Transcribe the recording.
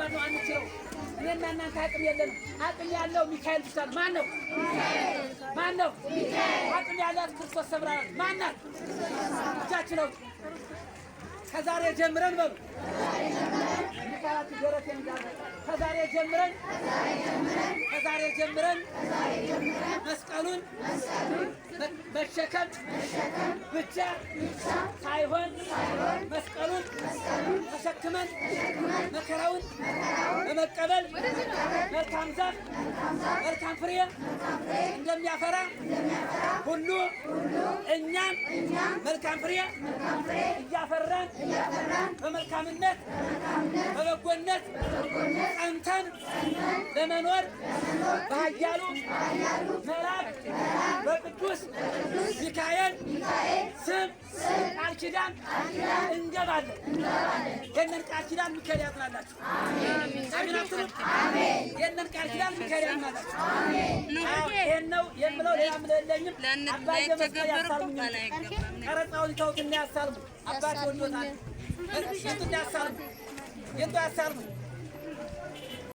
ከባድ ነው አንችለው። እኔና እናንተ አቅም የለንም። አቅም ያለው ሚካኤል ብቻ ነው። ማን ነው? ማን ነው? አቅም ያላት ክርስቶስ ሰምራ ማን ናት? ብቻችን ነው። ከዛሬ ጀምረን በሉ ከዛሬ ጀምረን መስቀሉን መሸከም ብቻ ሳይሆን መስቀሉን ተሸክመን መከራውን በመቀበል መልካም ዛፍ መልካም ፍሬ እንደሚያፈራ ሁሉ እኛም መልካም ፍሬ እያፈራን በመልካምነት በበጎነት ጸንተን ለመኖር በኃያሉ መልአክ በቅዱስ ሚካኤል ስም ቃል ኪዳን እንገባለን። የእነን ቃል ኪዳን ሚካኤል ያጽናላችሁ። የእነን ቃል ኪዳን ሚካኤል ያጽናላችሁ። ይሄን ነው የምለው። ሌላ ምን የለኝም። አባቴ መስቀል ያሳልሙኝ። ቀረጻውን ይተውትና ያሳልሙ። አባቴ ወዶታል። የቱ ያሳልሙ?